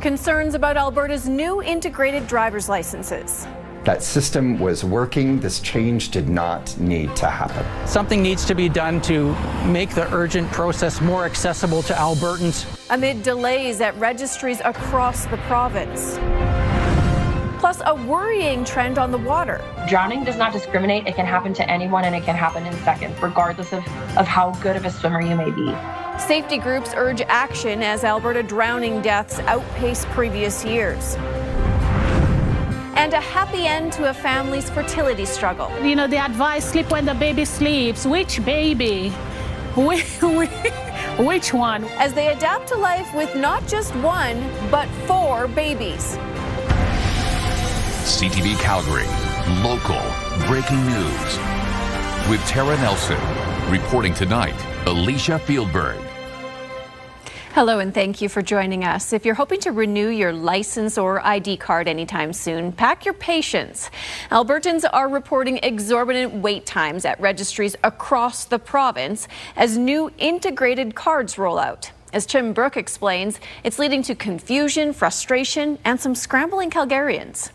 Concerns about Alberta's new integrated driver's licenses. That system was working. This change did not need to happen. Something needs to be done to make the urgent process more accessible to Albertans. Amid delays at registries across the province. Plus, a worrying trend on the water. Drowning does not discriminate. It can happen to anyone, and it can happen in seconds, regardless of how good of a swimmer you may be. Safety groups urge action as Alberta drowning deaths outpace previous years. And a happy end to a family's fertility struggle. You know, the advice, sleep when the baby sleeps. Which baby? Which one? As they adapt to life with not just one, but 4 babies. CTV Calgary, local breaking news. With Tara Nelson, reporting tonight, Alicia Fieldberg. Hello and thank you for joining us. If you're hoping to renew your license or ID card anytime soon, pack your patience. Albertans are reporting exorbitant wait times at registries across the province as new integrated cards roll out. As Tim Brooke explains, it's leading to confusion, frustration, and some scrambling Calgarians.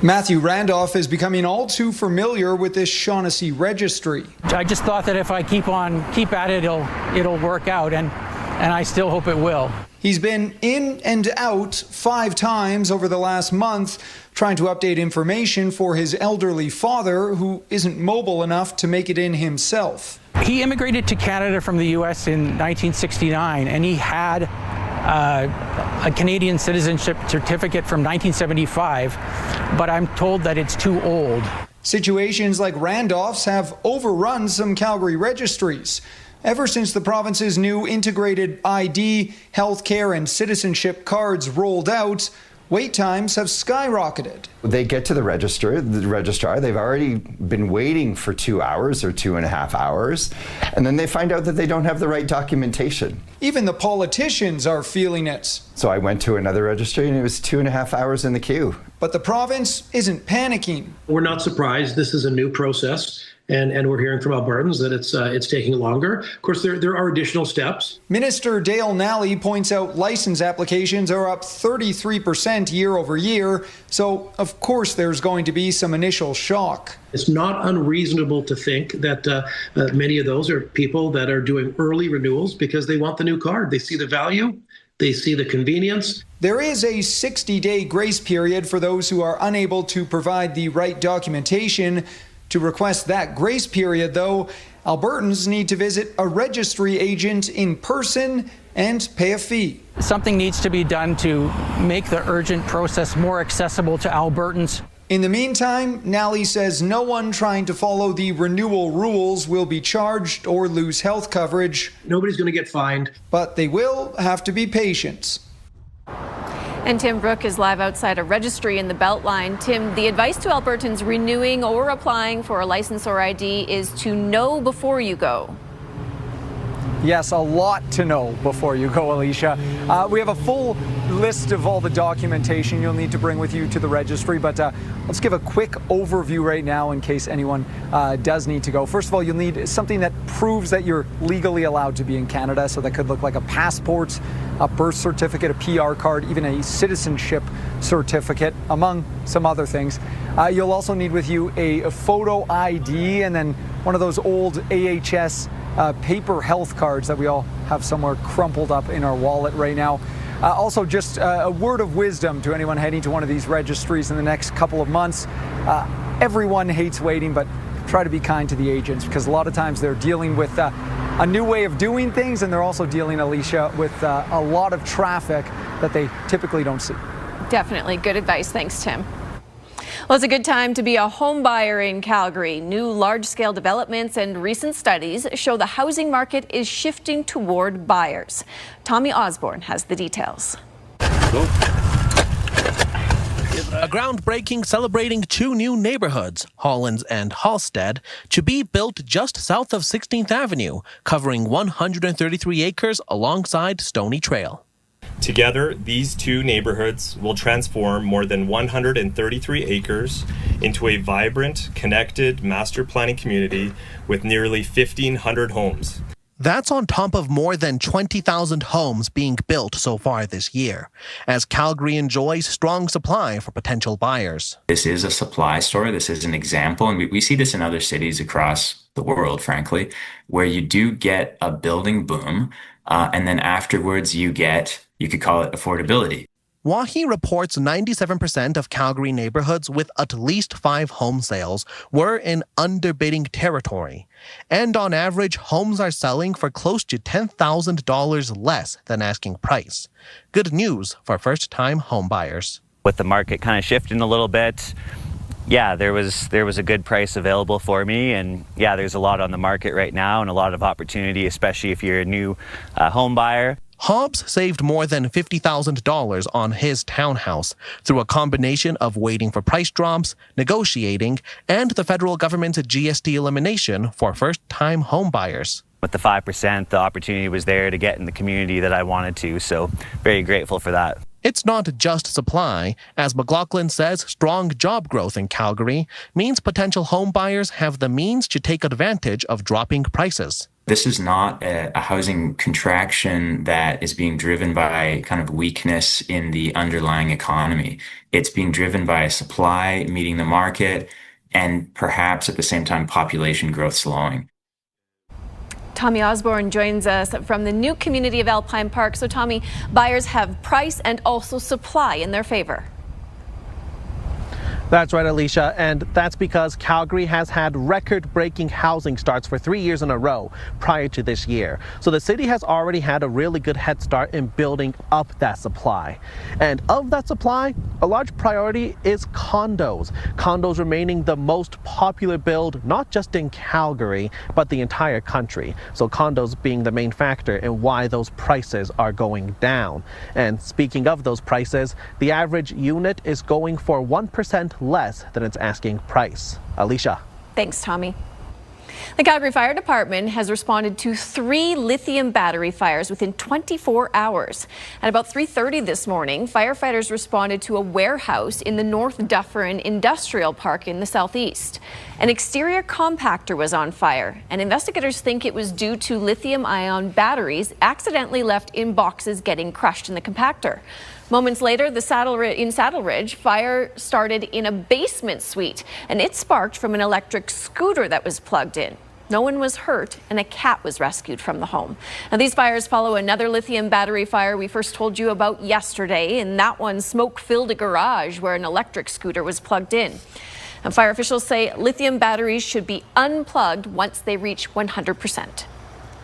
Matthew Randolph is becoming all too familiar with this Shaughnessy registry. I just thought that if I keep at it, it'll work out, and I still hope it will. He's been in and out 5 times over the last month, trying to update information for his elderly father, who isn't mobile enough to make it in himself. He immigrated to Canada from the U.S. in 1969, and he had a Canadian citizenship certificate from 1975, but I'm told that it's too old. Situations like Randolph's have overrun some Calgary registries. Ever since the province's new integrated ID, healthcare, and citizenship cards rolled out, wait times have skyrocketed. They get to the registrar, they've already been waiting for 2 hours or 2.5 hours, and then they find out that they don't have the right documentation. Even the politicians are feeling it. So I went to another registry and it was 2.5 hours in the queue. But the province isn't panicking. We're not surprised. This is a new process. And we're hearing from Albertans that it's taking longer. Of course, there are additional steps. Minister Dale Nally points out license applications are up 33% year over year. So, of course, there's going to be some initial shock. It's not unreasonable to think that many of those are people that are doing early renewals because they want the new card. They see the value. They see the convenience. There is a 60-day grace period for those who are unable to provide the right documentation. To request that grace period, though, Albertans need to visit a registry agent in person and pay a fee. Something needs to be done to make the urgent process more accessible to Albertans. In the meantime, Nally says no one trying to follow the renewal rules will be charged or lose health coverage. Nobody's going to get fined. But they will have to be patient. And Tim Brooke is live outside a registry in the Beltline. Tim, the advice to Albertans renewing or applying for a license or ID is to know before you go. Yes, a lot to know before you go, Alicia. We have a full list of all the documentation you'll need to bring with you to the registry, but let's give a quick overview right now in case anyone does need to go. First of all, you'll need something that proves that you're legally allowed to be in Canada, so that could look like a passport, a birth certificate, a PR card, even a citizenship certificate, among some other things. You'll also need with you a photo ID and then one of those old AHS paper health cards that we all have somewhere crumpled up in our wallet right now. Also, just a word of wisdom to anyone heading to one of these registries in the next couple of months. Everyone hates waiting, but try to be kind to the agents because a lot of times they're dealing with a new way of doing things, and they're also dealing, Alicia, with a lot of traffic that they typically don't see. Definitely good advice. Thanks, Tim. Well, it's a good time to be a home buyer in Calgary. New large-scale developments and recent studies show the housing market is shifting toward buyers. Tommy Osborne has the details. A groundbreaking celebrating 2 new neighborhoods, Hollands and Halstead, to be built just south of 16th Avenue, covering 133 acres alongside Stony Trail. Together, these 2 neighborhoods will transform more than 133 acres into a vibrant, connected master planning community with nearly 1,500 homes. That's on top of more than 20,000 homes being built so far this year, as Calgary enjoys strong supply for potential buyers. This is a supply story. This is an example, and we see this in other cities across the world, frankly, where you do get a building boom, and then afterwards you could call it affordability. Wahi reports 97% of Calgary neighborhoods with at least 5 home sales were in underbidding territory. And on average, homes are selling for close to $10,000 less than asking price. Good news for first-time home buyers. With the market kind of shifting a little bit, yeah, there was a good price available for me, and yeah, there's a lot on the market right now and a lot of opportunity, especially if you're a new home buyer. Hobbs saved more than $50,000 on his townhouse through a combination of waiting for price drops, negotiating, and the federal government's GST elimination for first-time home buyers. With the 5%, the opportunity was there to get in the community that I wanted to, so very grateful for that. It's not just supply. As McLaughlin says, strong job growth in Calgary means potential home buyers have the means to take advantage of dropping prices. This is not a housing contraction that is being driven by kind of weakness in the underlying economy. It's being driven by supply meeting the market and perhaps at the same time population growth slowing. Tommy Osborne joins us from the new community of Alpine Park. So Tommy, buyers have price and also supply in their favor. That's right, Alicia, and that's because Calgary has had record-breaking housing starts for 3 years in a row prior to this year. So the city has already had a really good head start in building up that supply. And of that supply, a large priority is condos. Condos remaining the most popular build, not just in Calgary, but the entire country. So condos being the main factor in why those prices are going down. And speaking of those prices, the average unit is going for 1% less than its asking price. Alicia. Thanks, Tommy. The Calgary Fire Department has responded to 3 lithium battery fires within 24 hours. At about 3:30 this morning, firefighters responded to a warehouse in the North Dufferin Industrial Park in the southeast. An exterior compactor was on fire, and investigators think it was due to lithium-ion batteries accidentally left in boxes getting crushed in the compactor. Moments later, in Saddle Ridge, fire started in a basement suite, and it sparked from an electric scooter that was plugged in. No one was hurt, and a cat was rescued from the home. Now, these fires follow another lithium battery fire we first told you about yesterday, and that one smoke filled a garage where an electric scooter was plugged in. And fire officials say lithium batteries should be unplugged once they reach 100%.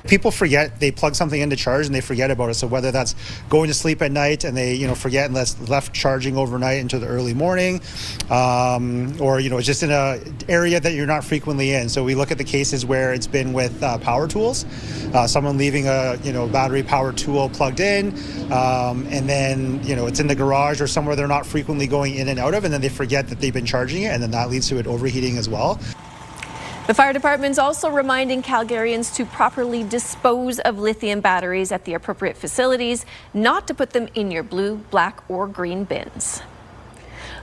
People forget, they plug something into charge and they forget about it. So whether that's going to sleep at night and they, forget and that's left charging overnight into the early morning, or, just in an area that you're not frequently in. So we look at the cases where it's been with power tools, someone leaving a, battery powered tool plugged in, and then, it's in the garage or somewhere they're not frequently going in and out of, and then they forget that they've been charging it, and then that leads to it overheating as well. The fire department's also reminding Calgarians to properly dispose of lithium batteries at the appropriate facilities, not to put them in your blue, black, or green bins.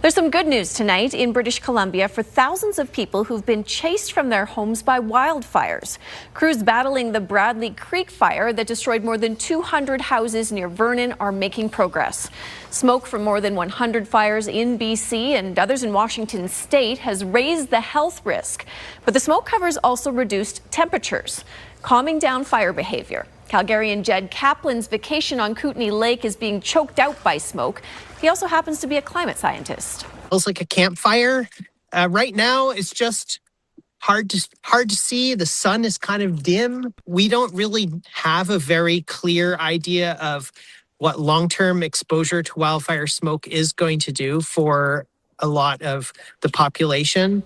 There's some good news tonight in British Columbia for thousands of people who've been chased from their homes by wildfires. Crews battling the Bradley Creek fire that destroyed more than 200 houses near Vernon are making progress. Smoke from more than 100 fires in BC and others in Washington state has raised the health risk. But the smoke covers also reduced temperatures, calming down fire behavior. Calgarian Jed Kaplan's vacation on Kootenay Lake is being choked out by smoke. He also happens to be a climate scientist. It's like a campfire. Right now, it's just hard to see. The sun is kind of dim. We don't really have a very clear idea of what long-term exposure to wildfire smoke is going to do for a lot of the population.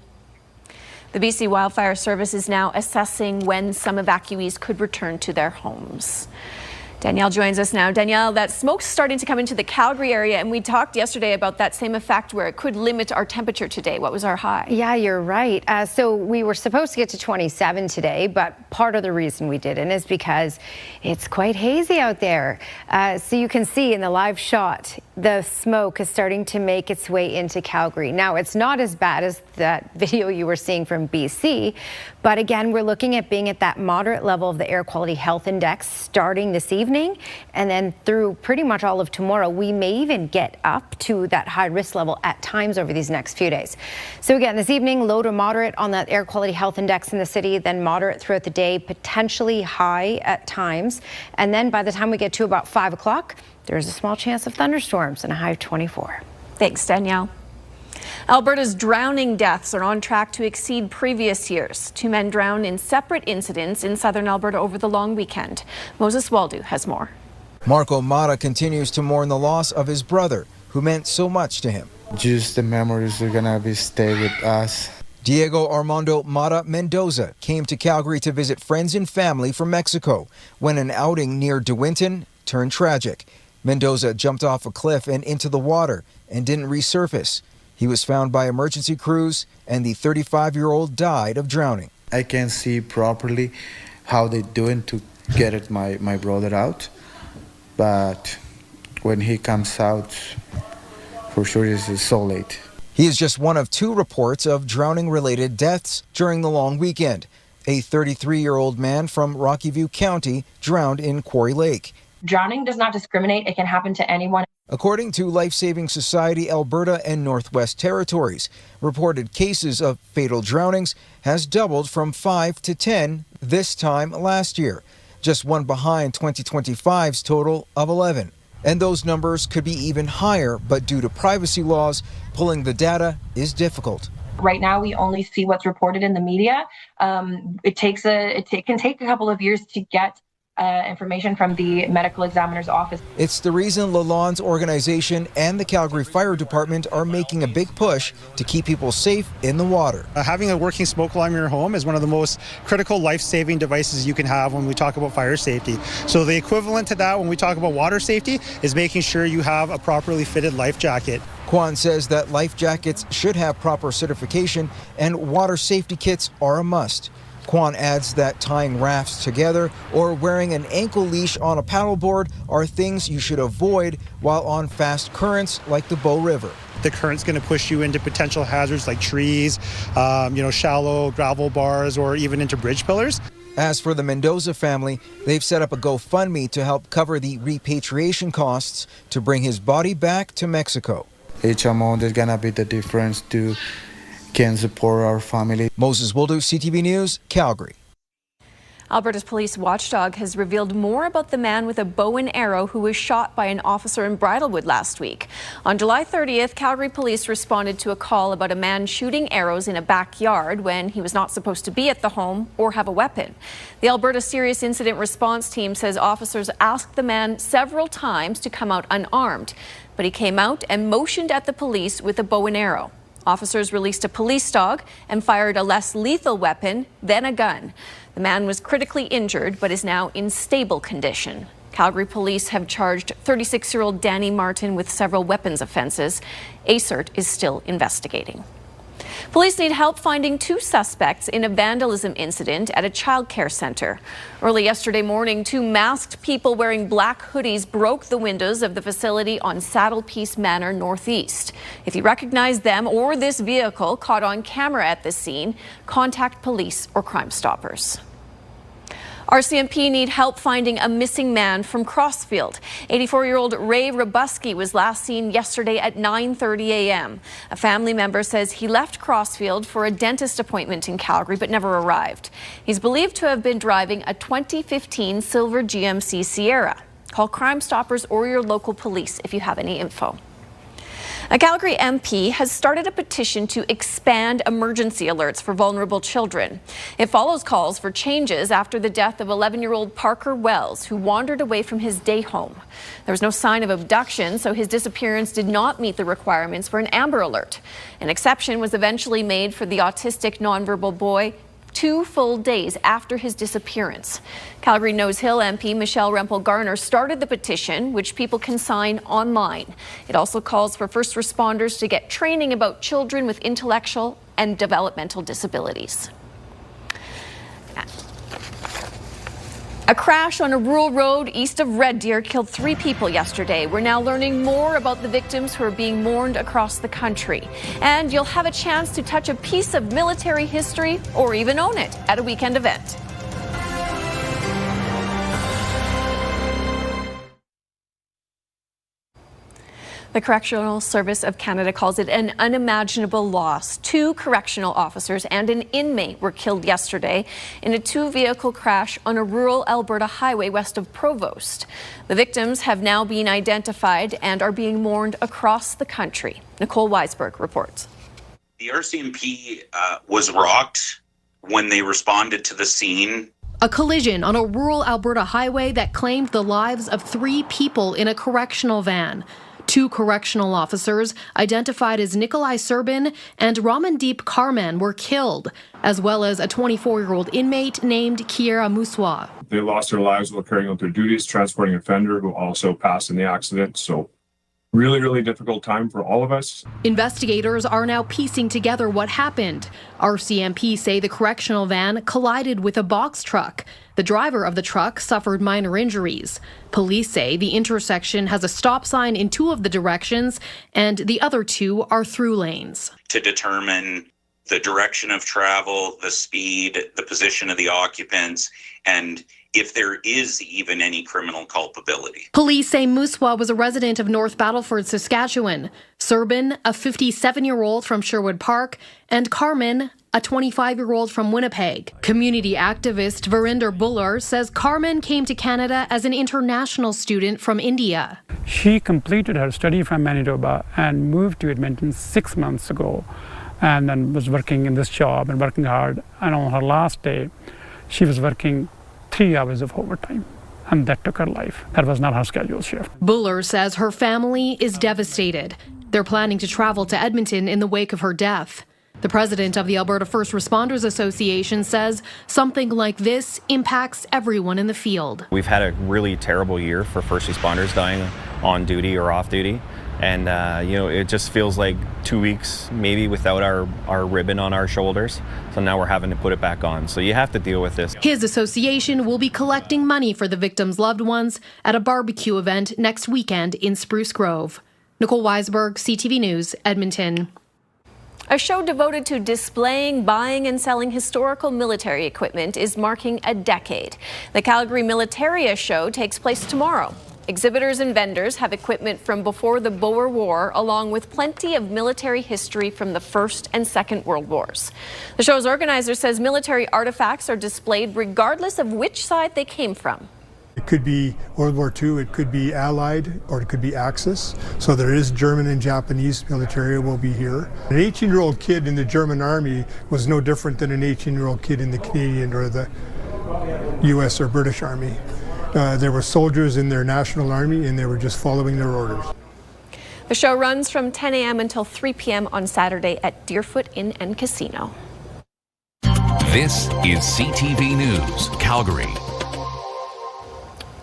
The BC Wildfire Service is now assessing when some evacuees could return to their homes. Danielle joins us now. Danielle, that smoke's starting to come into the Calgary area, and we talked yesterday about that same effect where it could limit our temperature today. What was our high? Yeah, you're right. So we were supposed to get to 27 today, but part of the reason we didn't is because it's quite hazy out there. So you can see in the live shot the smoke is starting to make its way into Calgary. Now, it's not as bad as that video you were seeing from BC, but again, we're looking at being at that moderate level of the Air Quality Health Index starting this evening, and then through pretty much all of tomorrow. We may even get up to that high risk level at times over these next few days. So again, this evening, low to moderate on that Air Quality Health Index in the city, then moderate throughout the day, potentially high at times. And then by the time we get to about 5 o'clock, there's a small chance of thunderstorms and a high of 24. Thanks, Danielle. Alberta's drowning deaths are on track to exceed previous years. 2 men drowned in separate incidents in southern Alberta over the long weekend. Moses Waldo has more. Marco Mata continues to mourn the loss of his brother, who meant so much to him. Just the memories are gonna stay with us. Diego Armando Mata Mendoza came to Calgary to visit friends and family from Mexico when an outing near De Winton turned tragic. Mendoza jumped off a cliff and into the water and didn't resurface. He was found by emergency crews, and the 35-year-old died of drowning. I can't see properly how they're doing to get my brother out, but when he comes out, for sure it's so late. He is just one of 2 reports of drowning-related deaths during the long weekend. A 33-year-old man from Rocky View County drowned in Quarry Lake. Drowning does not discriminate. It can happen to anyone. According to Life Saving Society Alberta and Northwest Territories, reported cases of fatal drownings has doubled from 5 to 10 this time last year, just one behind 2025's total of 11. And those numbers could be even higher, but due to privacy laws, pulling the data is difficult. Right now, we only see what's reported in the media. It can take a couple of years to get information from the medical examiner's office. It's the reason Lalonde's organization and the Calgary Fire Department are making a big push to keep people safe in the water. Having a working smoke alarm in your home is one of the most critical life-saving devices you can have when we talk about fire safety. So the equivalent to that when we talk about water safety is making sure you have a properly fitted life jacket. Kwan says that life jackets should have proper certification and water safety kits are a must. Kwan adds that tying rafts together or wearing an ankle leash on a paddleboard are things you should avoid while on fast currents like the Bow River. The current's going to push you into potential hazards like trees, shallow gravel bars, or even into bridge pillars. As for the Mendoza family, they've set up a GoFundMe to help cover the repatriation costs to bring his body back to Mexico. Each amount is going to be the difference to can support our family. Moses Wildu, CTV News, Calgary. Alberta's police watchdog has revealed more about the man with a bow and arrow who was shot by an officer in Bridlewood last week. On July 30th, Calgary police responded to a call about a man shooting arrows in a backyard when he was not supposed to be at the home or have a weapon. The Alberta Serious Incident Response Team says officers asked the man several times to come out unarmed, but he came out and motioned at the police with a bow and arrow. Officers released a police dog and fired a less lethal weapon, then a gun. The man was critically injured but is now in stable condition. Calgary police have charged 36-year-old Danny Martin with several weapons offenses. ACERT is still investigating. Police need help finding 2 suspects in a vandalism incident at a childcare center. Early yesterday morning, 2 masked people wearing black hoodies broke the windows of the facility on Saddle Peace Manor Northeast. If you recognize them or this vehicle caught on camera at the scene, contact police or Crime Stoppers. RCMP need help finding a missing man from Crossfield. 84-year-old Ray Robuski was last seen yesterday at 9:30 a.m. A family member says he left Crossfield for a dentist appointment in Calgary but never arrived. He's believed to have been driving a 2015 silver GMC Sierra. Call Crime Stoppers or your local police if you have any info. A Calgary MP has started a petition to expand emergency alerts for vulnerable children. It follows calls for changes after the death of 11-year-old Parker Wells, who wandered away from his day home. There was no sign of abduction, so his disappearance did not meet the requirements for an Amber Alert. An exception was eventually made for the autistic nonverbal boy 2 full days after his disappearance. Calgary Nose Hill MP Michelle Rempel-Garner started the petition, which people can sign online. It also calls for first responders to get training about children with intellectual and developmental disabilities. A crash on a rural road east of Red Deer killed 3 people yesterday. We're now learning more about the victims who are being mourned across the country. And you'll have a chance to touch a piece of military history or even own it at a weekend event. The Correctional Service of Canada calls it an unimaginable loss. 2 correctional officers and an inmate were killed yesterday in a 2-vehicle crash on a rural Alberta highway west of Provost. The victims have now been identified and are being mourned across the country. Nicole Weisberg reports. The RCMP was rocked when they responded to the scene. A collision on a rural Alberta highway that claimed the lives of 3 people in a correctional van. 2 correctional officers, identified as Nikolai Serbin and Ramandeep Karman, were killed, as well as a 24-year-old inmate named Kiera Muswa. They lost their lives while carrying out their duties, transporting an offender who also passed in the accident. So really, really difficult time for all of us. Investigators are now piecing together what happened. RCMP say the correctional van collided with a box truck. The driver of the truck suffered minor injuries. Police say the intersection has a stop sign in 2 of the directions, and the other 2 are through lanes. To determine the direction of travel, the speed, the position of the occupants, and if there is even any criminal culpability. Police say Muswa was a resident of North Battleford, Saskatchewan. Serbin, a 57-year-old from Sherwood Park, and Carmen, a 25-year-old from Winnipeg. Community activist Verinder Buller says Carmen came to Canada as an international student from India. She completed her study from Manitoba and moved to Edmonton 6 months ago, and then was working in this job and working hard. And on her last day, she was working 3 hours of overtime, and that took her life. That was not her scheduled shift. Buller says her family is devastated. They're planning to travel to Edmonton in the wake of her death. The president of the Alberta First Responders Association says something like this impacts everyone in the field. We've had a really terrible year for first responders dying on duty or off duty. And, it just feels like 2 weeks maybe without our ribbon on our shoulders. So now we're having to put it back on. So you have to deal with this. His association will be collecting money for the victims' loved ones at a barbecue event next weekend in Spruce Grove. Nicole Weisberg, CTV News, Edmonton. A show devoted to displaying, buying, and selling historical military equipment is marking a decade. The Calgary Militaria show takes place tomorrow. Exhibitors and vendors have equipment from before the Boer War, along with plenty of military history from the First and Second World Wars. The show's organizer says military artifacts are displayed regardless of which side they came from. It could be World War II, it could be Allied, or it could be Axis. So there is German and Japanese military will be here. An 18-year-old kid in the German army was no different than an 18-year-old kid in the Canadian or the US or British army. There were soldiers in their national army and they were just following their orders. The show runs from 10 a.m. until 3 p.m. on Saturday at Deerfoot Inn and Casino. This is CTV News, Calgary.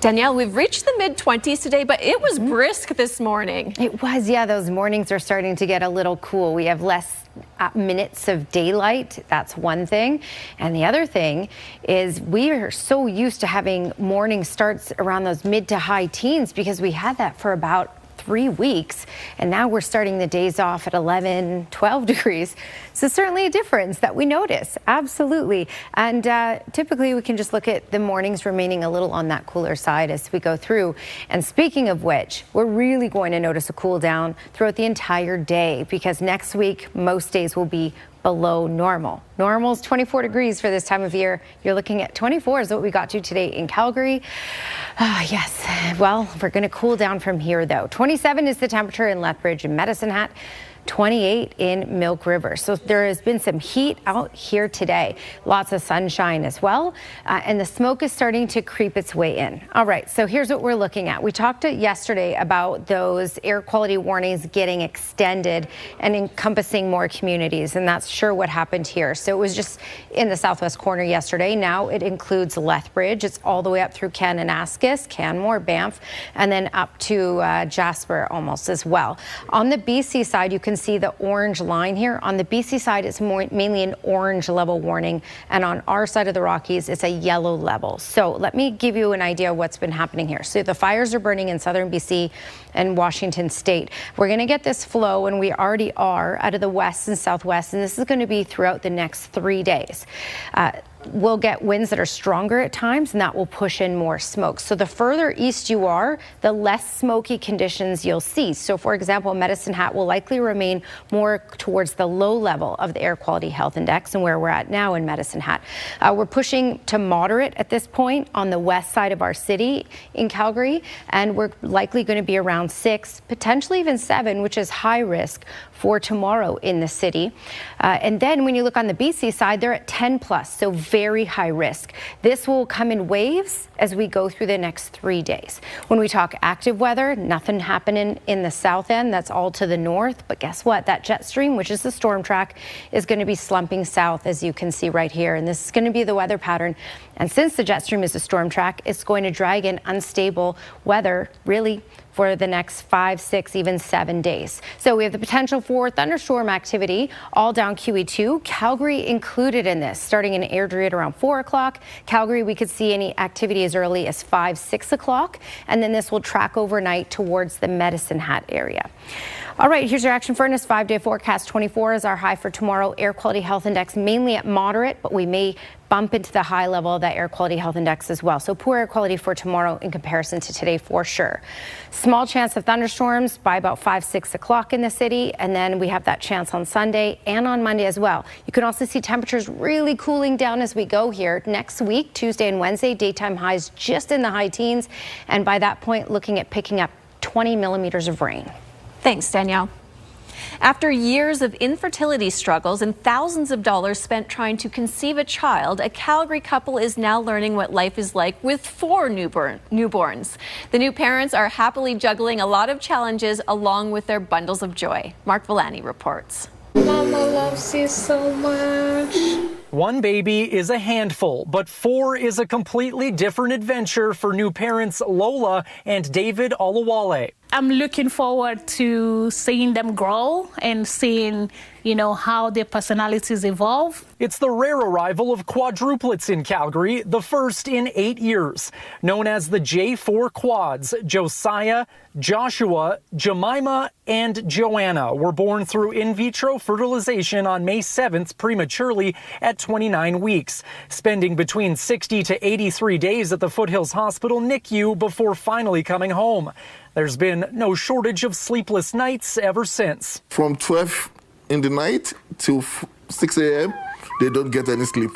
Danielle, we've reached the mid-20s today, but it was brisk this morning. It was, yeah. Those mornings are starting to get a little cool. We have less minutes of daylight. That's one thing. And the other thing is we are so used to having morning starts around those mid to high teens because we had that for about 3 weeks, and now we're starting the days off at 11, 12 degrees. So certainly a difference that we notice, absolutely. And typically we can just look at the mornings remaining a little on that cooler side as we go through. And speaking of which, we're really going to notice a cool down throughout the entire day because next week most days will be below normal. Normal's 24 degrees for this time of year. You're looking at 24 is what we got to today in Calgary. Yes, well, we're going to cool down from here though. 27 is the temperature in Lethbridge and Medicine Hat. 28 in Milk River. So there has been some heat out here today. Lots of sunshine as well. And the smoke is starting to creep its way in. All right, so here's what we're looking at. We talked yesterday about those air quality warnings getting extended and encompassing more communities. And that's sure what happened here. So it was just in the southwest corner yesterday. Now it includes Lethbridge. It's all the way up through Kananaskis, Canmore, Banff, and then up to Jasper almost as well. On the BC side, you can can see the orange line here. On the BC side, it's mainly an orange level warning, and on our side of the Rockies, it's a yellow level. So let me give you an idea of what's been happening here. So the fires are burning in southern BC and Washington State. We're going to get this flow, and we already are, out of the west and southwest, and this is going to be throughout the next 3 days. We'll get winds that are stronger at times, and that will push in more smoke. So the further east you are, the less smoky conditions you'll see. So for example, Medicine Hat will likely remain more towards the low level of the Air Quality Health Index and where we're at now in Medicine Hat. We're pushing to moderate at this point on the west side of our city in Calgary, and we're likely going to be around 6, potentially even 7, which is high risk for tomorrow in the city. And then when you look on the BC side, they're at 10 plus, so very high risk. This will come in waves as we go through the next 3 days. When we talk active weather, nothing happening in the south end, that's all to the north. But guess what? That jet stream, which is the storm track, is going to be slumping south, as you can see right here. And this is going to be the weather pattern. And since the jet stream is a storm track, it's going to drag in unstable weather, really, for the next 5, 6, even 7 days. So we have the potential for thunderstorm activity all down QE2, Calgary included in this, starting in Airdrie at around 4 o'clock. Calgary, we could see any activity as early as 5, 6 o'clock, and then this will track overnight towards the Medicine Hat area. All right, here's your action furnace 5-day forecast. 24 is our high for tomorrow. Air Quality Health Index mainly at moderate, but we may bump into the high level of that Air Quality Health Index as well. So poor air quality for tomorrow in comparison to today for sure. Small chance of thunderstorms by about 5, 6 o'clock in the city, and then we have that chance on Sunday and on Monday as well. You can also see temperatures really cooling down as we go here. Next week, Tuesday and Wednesday, daytime highs just in the high teens, and by that point, looking at picking up 20 millimeters of rain. Thanks, Danielle. After years of infertility struggles and thousands of dollars spent trying to conceive a child, a Calgary couple is now learning what life is like with 4 newborns. The new parents are happily juggling a lot of challenges along with their bundles of joy. Mark Villani reports. Mama loves you so much. One baby is a handful, but 4 is a completely different adventure for new parents Lola and David Olawale. I'm looking forward to seeing them grow and seeing, how their personalities evolve. It's the rare arrival of quadruplets in Calgary, the first in 8 years. Known as the J4 quads, Josiah, Joshua, Jemima, and Joanna were born through in vitro fertilization on May 7th prematurely at 29 weeks, spending between 60 to 83 days at the Foothills Hospital NICU before finally coming home. There's been no shortage of sleepless nights ever since. From 12 in the night till 6 a.m., they don't get any sleep.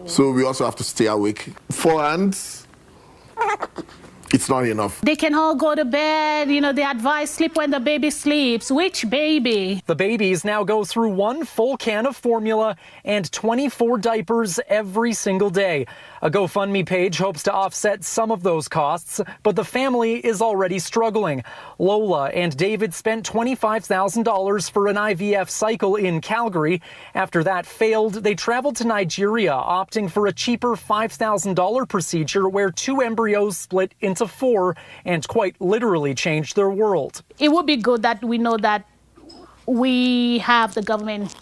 So we also have to stay awake. 4 hands, it's not enough. They can all go to bed. They advise sleep when the baby sleeps. Which baby? The babies now go through 1 full can of formula and 24 diapers every single day. A GoFundMe page hopes to offset some of those costs, but the family is already struggling. Lola and David spent $25,000 for an IVF cycle in Calgary. After that failed, they traveled to Nigeria, opting for a cheaper $5,000 procedure where 2 embryos split into 4 and quite literally changed their world. It would be good that we know that we have the government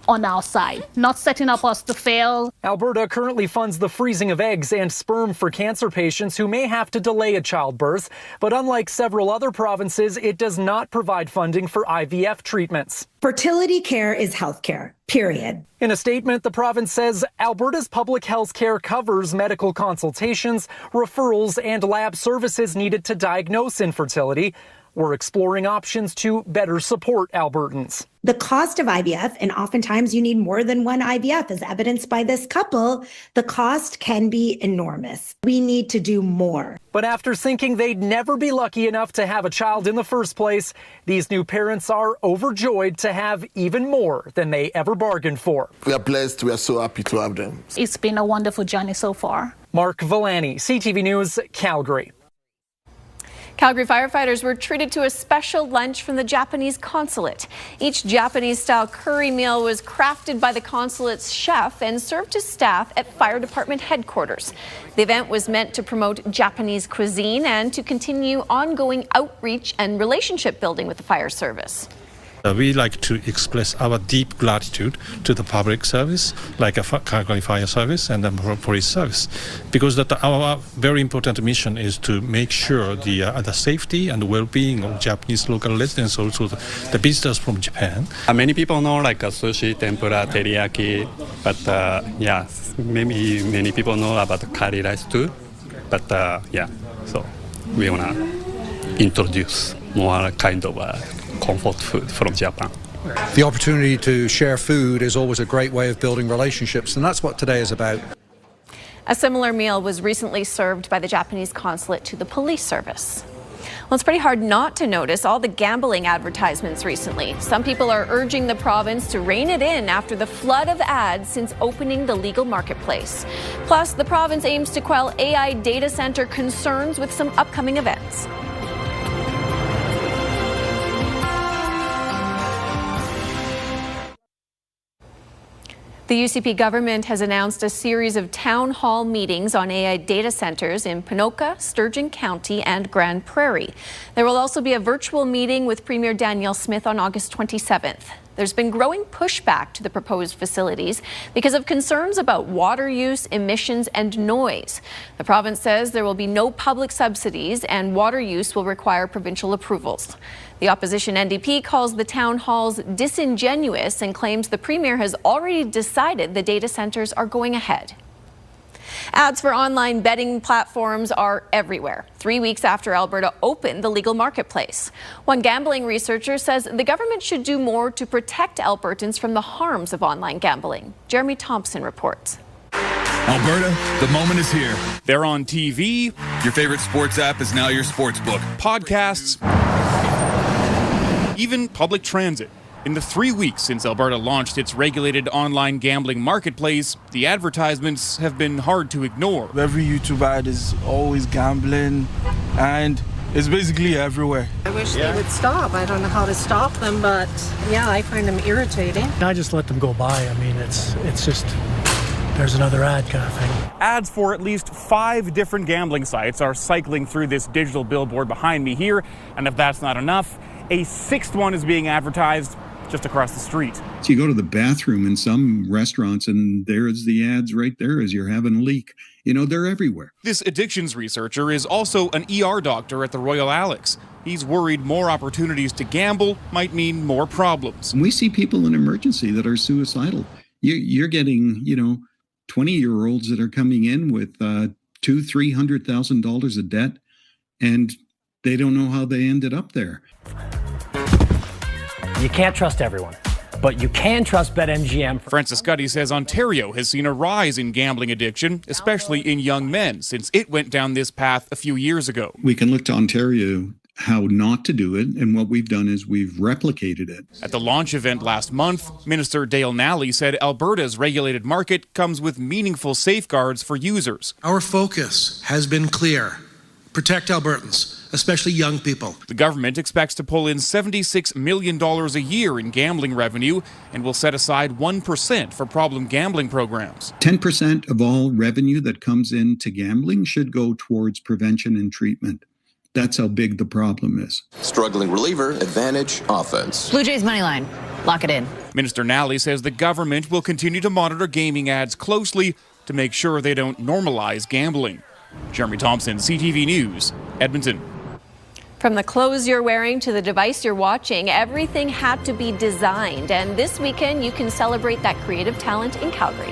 on our side, not setting up us to fail. Alberta currently funds the freezing of eggs and sperm for cancer patients who may have to delay a childbirth, but unlike several other provinces, it does not provide funding for IVF treatments. Fertility care is health care, period. In a statement, the province says Alberta's public health care covers medical consultations, referrals, and lab services needed to diagnose infertility. We're exploring options to better support Albertans. The cost of IVF, and oftentimes you need more than one IVF, as evidenced by this couple, the cost can be enormous. We need to do more. But after thinking they'd never be lucky enough to have a child in the first place, these new parents are overjoyed to have even more than they ever bargained for. We are blessed. We are so happy to have them. It's been a wonderful journey so far. Mark Villani, CTV News, Calgary. Calgary firefighters were treated to a special lunch from the Japanese consulate. Each Japanese-style curry meal was crafted by the consulate's chef and served to staff at fire department headquarters. The event was meant to promote Japanese cuisine and to continue ongoing outreach and relationship building with the fire service. We like to express our deep gratitude to the public service, like a Calgary Fire Service and the police service, because our very important mission is to make sure the safety and well-being of Japanese local residents, also the visitors from Japan. Many people know like sushi, tempura, teriyaki, but yeah, maybe many people know about curry rice too. But yeah, so we wanna introduce more kind of comfort food from Japan. The opportunity to share food is always a great way of building relationships, and that's what today is about. A similar meal was recently served by the Japanese consulate to the police service. Well, it's pretty hard not to notice all the gambling advertisements recently. Some people are urging the province to rein it in after the flood of ads since opening the legal marketplace. Plus, the province aims to quell AI data center concerns with some upcoming events. The UCP government has announced a series of town hall meetings on AI data centers in Ponoka, Sturgeon County, and Grand Prairie. There will also be a virtual meeting with Premier Danielle Smith on August 27th. There's been growing pushback to the proposed facilities because of concerns about water use, emissions, and noise. The province says there will be no public subsidies and water use will require provincial approvals. The opposition NDP calls the town halls disingenuous and claims the Premier has already decided the data centers are going ahead. Ads for online betting platforms are everywhere, 3 weeks after Alberta opened the legal marketplace. One gambling researcher says the government should do more to protect Albertans from the harms of online gambling. Jeremy Thompson reports. Alberta, the moment is here. They're on TV. Your favorite sports app is now your sports book. Podcasts, even public transit. In the 3 weeks since Alberta launched its regulated online gambling marketplace, the advertisements have been hard to ignore. Every YouTube ad is always gambling, and it's basically everywhere. I wish they would stop. I don't know how to stop them, but yeah, I find them irritating. I just let them go by. I mean, it's just, there's another ad kind of thing. Ads for at least 5 different gambling sites are cycling through this digital billboard behind me here, and if that's not enough, a 6th one is being advertised just across the street. So you go to the bathroom in some restaurants and there's the ads right there as you're having a leak. You know, they're everywhere. This addictions researcher is also an ER doctor at the Royal Alex. He's worried more opportunities to gamble might mean more problems. We see people in emergency that are suicidal. You're getting, 20-year-olds that are coming in with $200,000-$300,000 of debt, and they don't know how they ended up there. You can't trust everyone, but you can trust BetMGM. Francis Gutty says Ontario has seen a rise in gambling addiction, especially in young men, since it went down this path a few years ago. We can look to Ontario how not to do it, and what we've done is we've replicated it. At the launch event last month, Minister Dale Nally said Alberta's regulated market comes with meaningful safeguards for users. Our focus has been clear. Protect Albertans, especially young people. The government expects to pull in $76 million a year in gambling revenue and will set aside 1% for problem gambling programs. 10% of all revenue that comes into gambling should go towards prevention and treatment. That's how big the problem is. Struggling reliever, advantage, offense. Blue Jays money line. Lock it in. Minister Nally says the government will continue to monitor gaming ads closely to make sure they don't normalize gambling. Jeremy Thompson, CTV News, Edmonton. From the clothes you're wearing to the device you're watching, everything had to be designed. And this weekend, you can celebrate that creative talent in Calgary.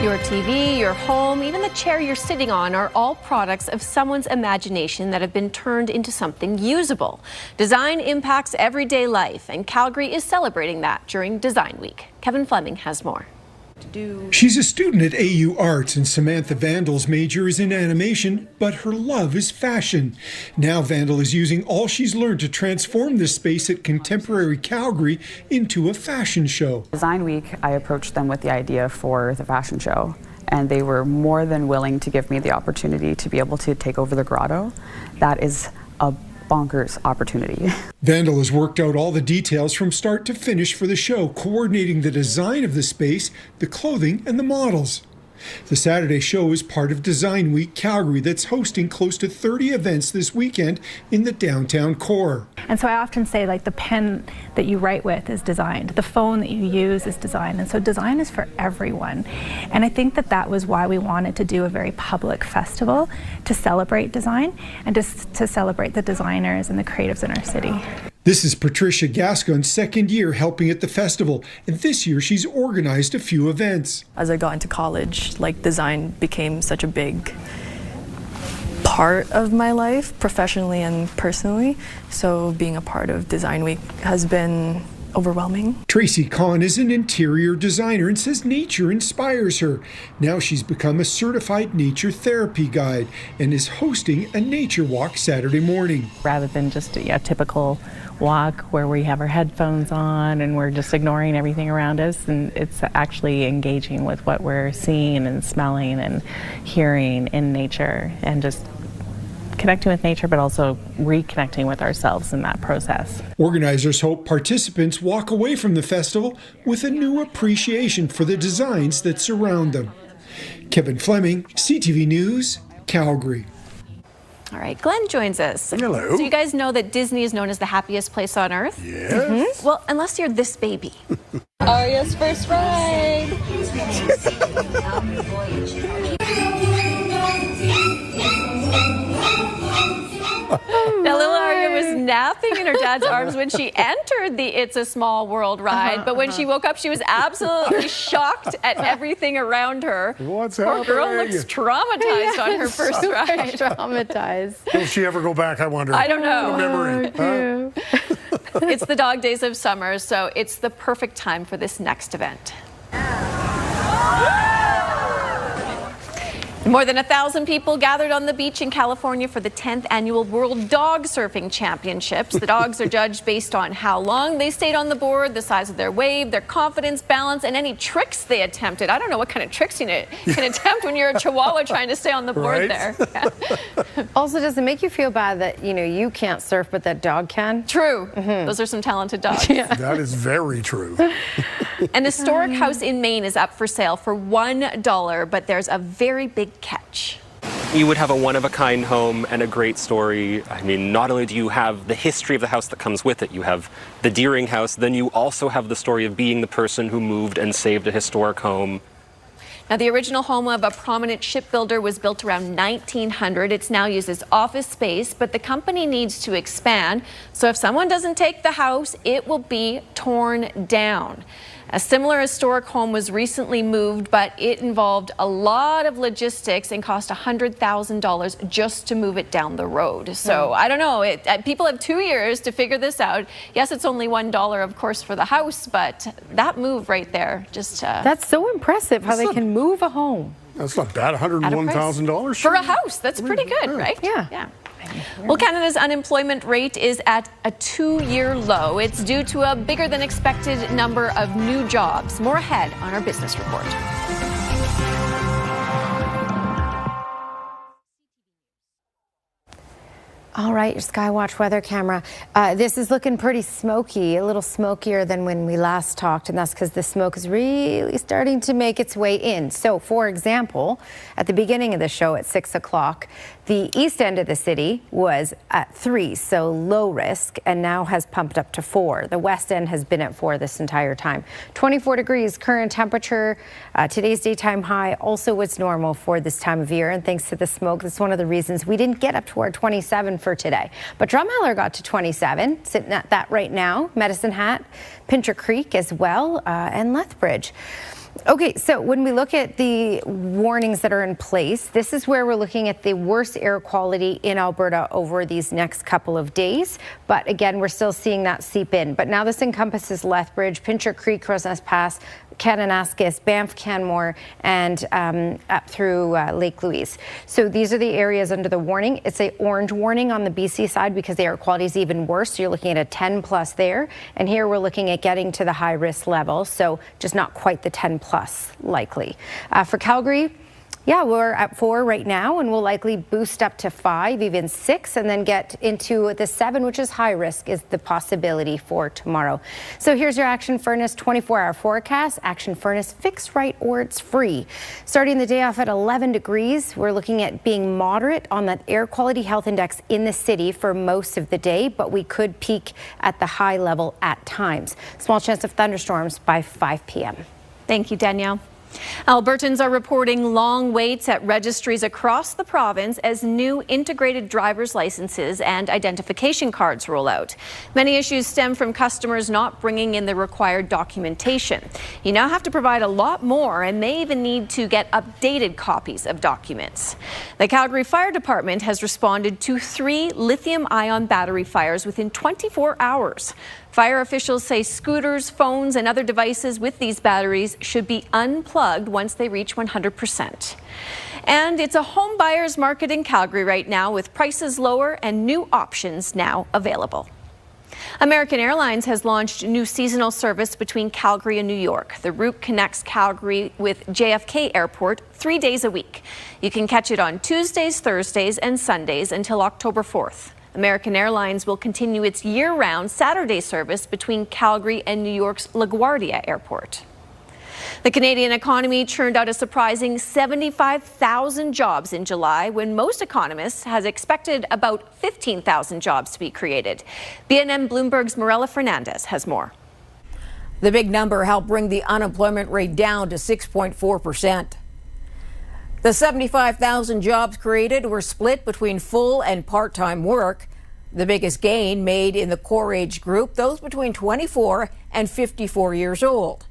Your TV, your home, even the chair you're sitting on are all products of someone's imagination that have been turned into something usable. Design impacts everyday life, and Calgary is celebrating that during Design Week. Kevin Fleming has more. She's a student at AU Arts, and Samantha Vandal's major is in animation, but her love is fashion. Now Vandal is using all she's learned to transform this space at Contemporary Calgary into a fashion show. Design Week, I approached them with the idea for the fashion show, and they were more than willing to give me the opportunity to be able to take over the grotto. That is a bonkers opportunity. Vandal has worked out all the details from start to finish for the show, coordinating the design of the space, the clothing, and the models. The Saturday show is part of Design Week Calgary that's hosting close to 30 events this weekend in the downtown core. And so I often say, like, the pen that you write with is designed, the phone that you use is designed, and so design is for everyone. And I think that was why we wanted to do a very public festival to celebrate design and to celebrate the designers and the creatives in our city. This is Patricia Gascon's second year helping at the festival, and this year she's organized a few events. As I got into college, like, design became such a big part of my life, professionally and personally, so being a part of Design Week has been overwhelming. Tracy Kahn is an interior designer and says nature inspires her. Now she's become a certified nature therapy guide and is hosting a nature walk Saturday morning. Rather than just a typical walk where we have our headphones on and we're just ignoring everything around us, and it's actually engaging with what we're seeing and smelling and hearing in nature and just connecting with nature, but also reconnecting with ourselves in that process. Organizers hope participants walk away from the festival with a new appreciation for the designs that surround them. Kevin Fleming, CTV News, Calgary. All right, Glenn joins us. Hello. So you guys know that Disney is known as the happiest place on earth? Yes. Well, unless you're this baby. Arya's first ride. Now, little Arya was napping in her dad's arms when she entered the It's a Small World ride, but when she woke up, she was absolutely shocked at everything around her. What's Poor happening? girl looks traumatized on her first ride. Traumatized. Will she ever go back, I wonder? I don't know. Memory. It's the dog days of summer, so it's the perfect time for this next event. More than 1,000 people gathered on the beach in California for the 10th annual World Dog Surfing Championships. The dogs are judged based on how long they stayed on the board, the size of their wave, their confidence, balance, and any tricks they attempted. I don't know what kind of tricks you can attempt when you're a Chihuahua trying to stay on the board there. Yeah. Also, does it make you feel bad that, you can't surf, but that dog can? True. Those are some talented dogs. Yeah. That is very true. An historic house in Maine is up for sale for $1, but there's a very big catch. You would have a one-of-a-kind home and a great story. I mean, not only do you have the history of the house that comes with it, you have the Deering house, then you also have the story of being the person who moved and saved a historic home. Now, the original home of a prominent shipbuilder was built around 1900. It's now used as office space, but the company needs to expand. So if someone doesn't take the house, it will be torn down. A similar historic home was recently moved, but it involved a lot of logistics and cost $100,000 just to move it down the road. So I don't know. People have 2 years to figure this out. Yes, it's only $1, of course, for the house, but that move right there just... That's so impressive how they can move a home. That's not bad. $101,000 for a house. That's pretty good, right? Yeah. Well, Canada's unemployment rate is at a 2-year low. It's due to a bigger than expected number of new jobs. More ahead on our business report. All right, your Skywatch weather camera. This is looking pretty smoky, a little smokier than when we last talked, and that's because the smoke is really starting to make its way in. So, for example, at the beginning of the show at 6 o'clock, the east end of the city was at 3, so low risk, and now has pumped up to 4. The west end has been at 4 this entire time. 24 degrees current temperature. Today's daytime high also was normal for this time of year, and thanks to the smoke, that's one of the reasons we didn't get up to our 27 for today. But Drumheller got to 27, sitting at that right now. Medicine Hat, Pincher Creek as well, and Lethbridge. Okay, so when we look at the warnings that are in place, this is where we're looking at the worst air quality in Alberta over these next couple of days. But again, we're still seeing that seep in. But now this encompasses Lethbridge, Pincher Creek, Crowsnest Pass, Kananaskis, Banff, Canmore, and up through Lake Louise. So these are the areas under the warning. It's an orange warning on the BC side because the air quality is even worse. So you're looking at a 10 plus there. And here we're looking at getting to the high risk level. So just not quite the 10 plus likely. For Calgary, Yeah, we're at 4 right now, and we'll likely boost up to 5, even 6, and then get into the 7, which is high risk, is the possibility for tomorrow. So here's your Action Furnace 24-hour forecast. Action Furnace, fix right or it's free. Starting the day off at 11 degrees, we're looking at being moderate on that air quality health index in the city for most of the day, but we could peak at the high level at times. Small chance of thunderstorms by 5 p.m. Thank you, Danielle. Albertans are reporting long waits at registries across the province as new integrated driver's licenses and identification cards roll out. Many issues stem from customers not bringing in the required documentation. You now have to provide a lot more and may even need to get updated copies of documents. The Calgary Fire Department has responded to 3 lithium-ion battery fires within 24 hours. Fire officials say scooters, phones, and other devices with these batteries should be unplugged once they reach 100%. And it's a home buyer's market in Calgary right now, with prices lower and new options now available. American Airlines has launched new seasonal service between Calgary and New York. The route connects Calgary with JFK Airport 3 days a week. You can catch it on Tuesdays, Thursdays, and Sundays until October 4th. American Airlines will continue its year-round Saturday service between Calgary and New York's LaGuardia Airport. The Canadian economy churned out a surprising 75,000 jobs in July, when most economists had expected about 15,000 jobs to be created. BNN Bloomberg's Mirella Fernandez has more. The big number helped bring the unemployment rate down to 6.4%. The 75,000 jobs created were split between full and part-time work. The biggest gain made in the core age group, those between 24 and 54 years old.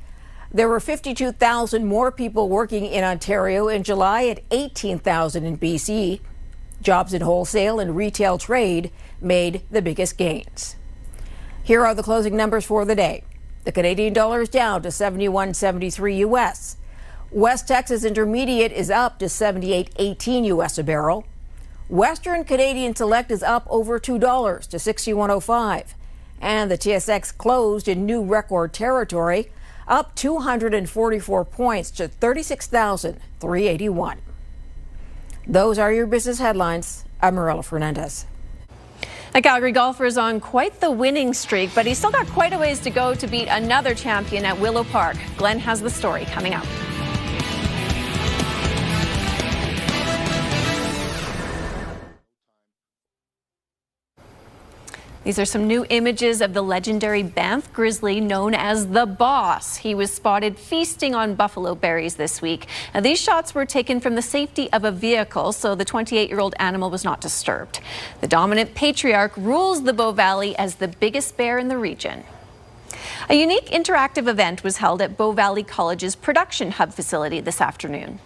There were 52,000 more people working in Ontario in July at 18,000 in BC. Jobs in wholesale and retail trade made the biggest gains. Here are the closing numbers for the day. The Canadian dollar is down to 71.73 US. West Texas Intermediate is up to 78.18 US a barrel. Western Canadian Select is up over $2 to 61.05. And the TSX closed in new record territory, up 244 points to 36,381. Those are your business headlines. I'm Mirella Fernandez. A Calgary golfer is on quite the winning streak, but he's still got quite a ways to go to beat another champion at Willow Park. Glenn has the story coming up. These are some new images of the legendary Banff Grizzly known as the Boss. He was spotted feasting on buffalo berries this week. Now, these shots were taken from the safety of a vehicle, so the 28-year-old animal was not disturbed. The dominant patriarch rules the Bow Valley as the biggest bear in the region. A unique interactive event was held at Bow Valley College's production hub facility this afternoon.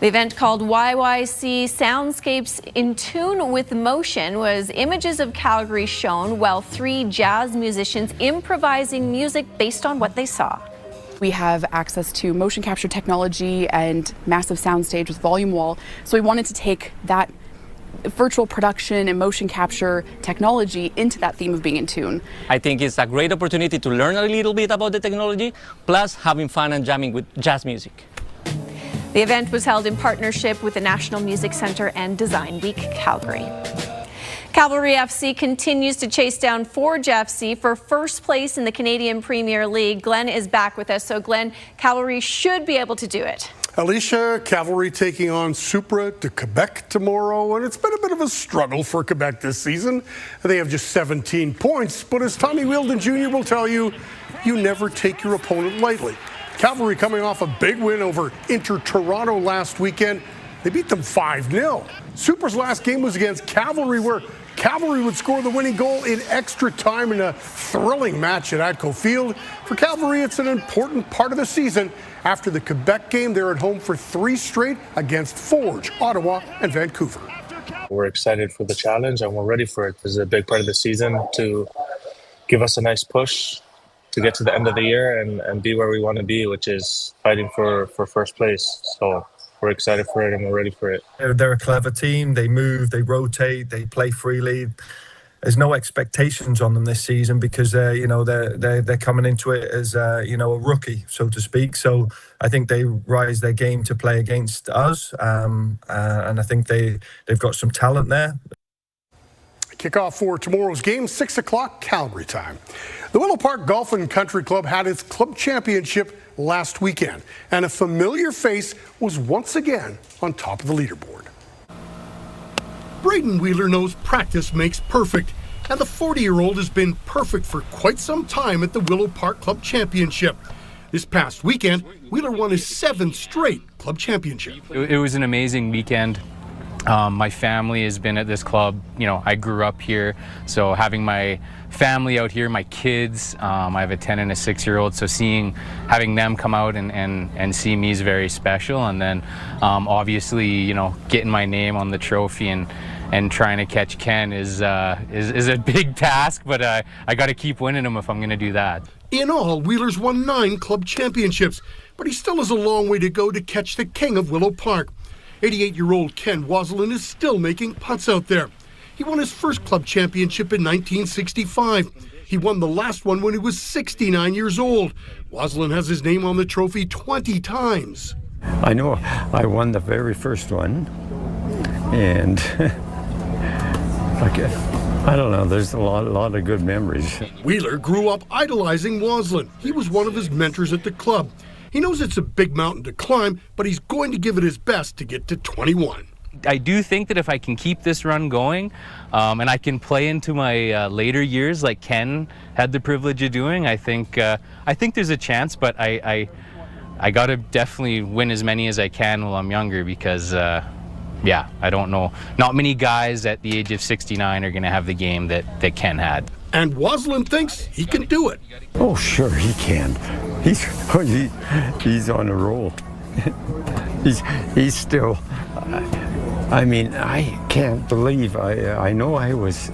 The event, called YYC Soundscapes in Tune with Motion, was images of Calgary shown while 3 jazz musicians improvising music based on what they saw. We have access to motion capture technology and massive soundstage with volume wall, so we wanted to take that virtual production and motion capture technology into that theme of being in tune. I think it's a great opportunity to learn a little bit about the technology, plus having fun and jamming with jazz music. The event was held in partnership with the National Music Centre and Design Week Calgary. Cavalry FC continues to chase down Forge FC for first place in the Canadian Premier League. Glenn is back with us. So Glenn, Cavalry should be able to do it. Alicia, Cavalry taking on Supra de Quebec tomorrow, and it's been a bit of a struggle for Quebec this season. They have just 17 points, but as Tommy Wheeldon Jr. will tell you, you never take your opponent lightly. Cavalry coming off a big win over Inter Toronto last weekend. They beat them 5-0. Supra's last game was against Cavalry, where Cavalry would score the winning goal in extra time in a thrilling match at Atco Field. For Cavalry, it's an important part of the season. After the Quebec game, they're at home for 3 straight against Forge, Ottawa, and Vancouver. We're excited for the challenge, and we're ready for it. This is a big part of the season to give us a nice push to get to the end of the year and be where we want to be, which is fighting for first place. So we're excited for it and we're ready for it. They're a clever team. They move, they rotate, they play freely. there's no expectations on them this season because they're coming into it as a rookie, so to speak. So I think they rise their game to play against us, and I think they've got some talent there. Kickoff for tomorrow's game, 6 o'clock Calgary time. The Willow Park Golf and Country Club had its club championship last weekend, and a familiar face was once again on top of the leaderboard. Braden Wheeler knows practice makes perfect, and the 40-year-old has been perfect for quite some time at the Willow Park Club Championship. This past weekend, Wheeler won his 7th straight club championship. It was an amazing weekend. My family has been at this club. I grew up here, so having my family out here, my kids, I have a 10 and a 6-year-old, so having them come out and see me is very special. And then obviously, getting my name on the trophy and trying to catch Ken is a big task, but I got to keep winning them if I'm going to do that. In all, Wheeler's won 9 club championships, but he still has a long way to go to catch the king of Willow Park. 88-year-old Ken Waslin is still making putts out there. He won his first club championship in 1965. He won the last one when he was 69 years old. Waslin has his name on the trophy 20 times. I know I won the very first one, and I don't know, there's a lot of good memories. Wheeler grew up idolizing Waslin. He was one of his mentors at the club. He knows it's a big mountain to climb, but he's going to give it his best to get to 21. I do think that if I can keep this run going and I can play into my later years like Ken had the privilege of doing, I think there's a chance, but I got to definitely win as many as I can while I'm younger because, I don't know. Not many guys at the age of 69 are going to have the game that Ken had. And Waslin thinks he can do it. Oh, sure, he can. He's on a roll. he's still. I can't believe. I know I was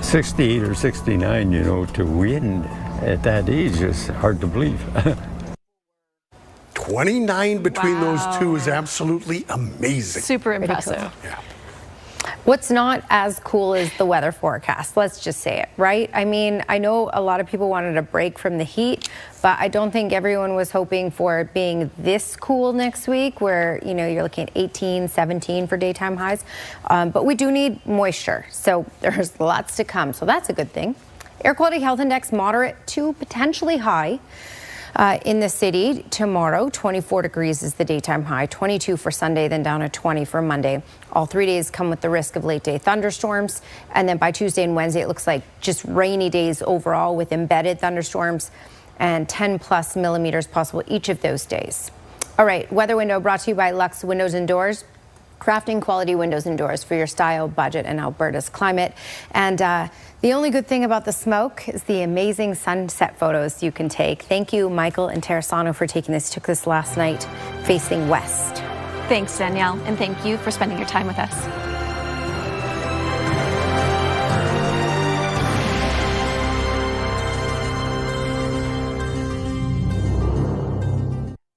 68 or 69. To win at that age is hard to believe. 29 between those two is absolutely amazing. Super impressive. Cool. Yeah. What's not as cool is the weather forecast. Let's just say it, right? I know a lot of people wanted a break from the heat, but I don't think everyone was hoping for it being this cool next week where, you're looking at 18, 17 for daytime highs. But we do need moisture, so there's lots to come. So that's a good thing. Air quality health index moderate to potentially high. In the city tomorrow, 24 degrees is the daytime high, 22 for Sunday, then down to 20 for Monday. All 3 days come with the risk of late day thunderstorms. And then by Tuesday and Wednesday, it looks like just rainy days overall with embedded thunderstorms and 10 plus millimeters possible each of those days. All right, weather window brought to you by Lux Windows and Doors. Crafting quality windows and doors for your style, budget, and Alberta's climate. And the only good thing about the smoke is the amazing sunset photos you can take. Thank you, Michael and Terrasano, for taking this. Took this last night facing west. Thanks, Danielle, and thank you for spending your time with us.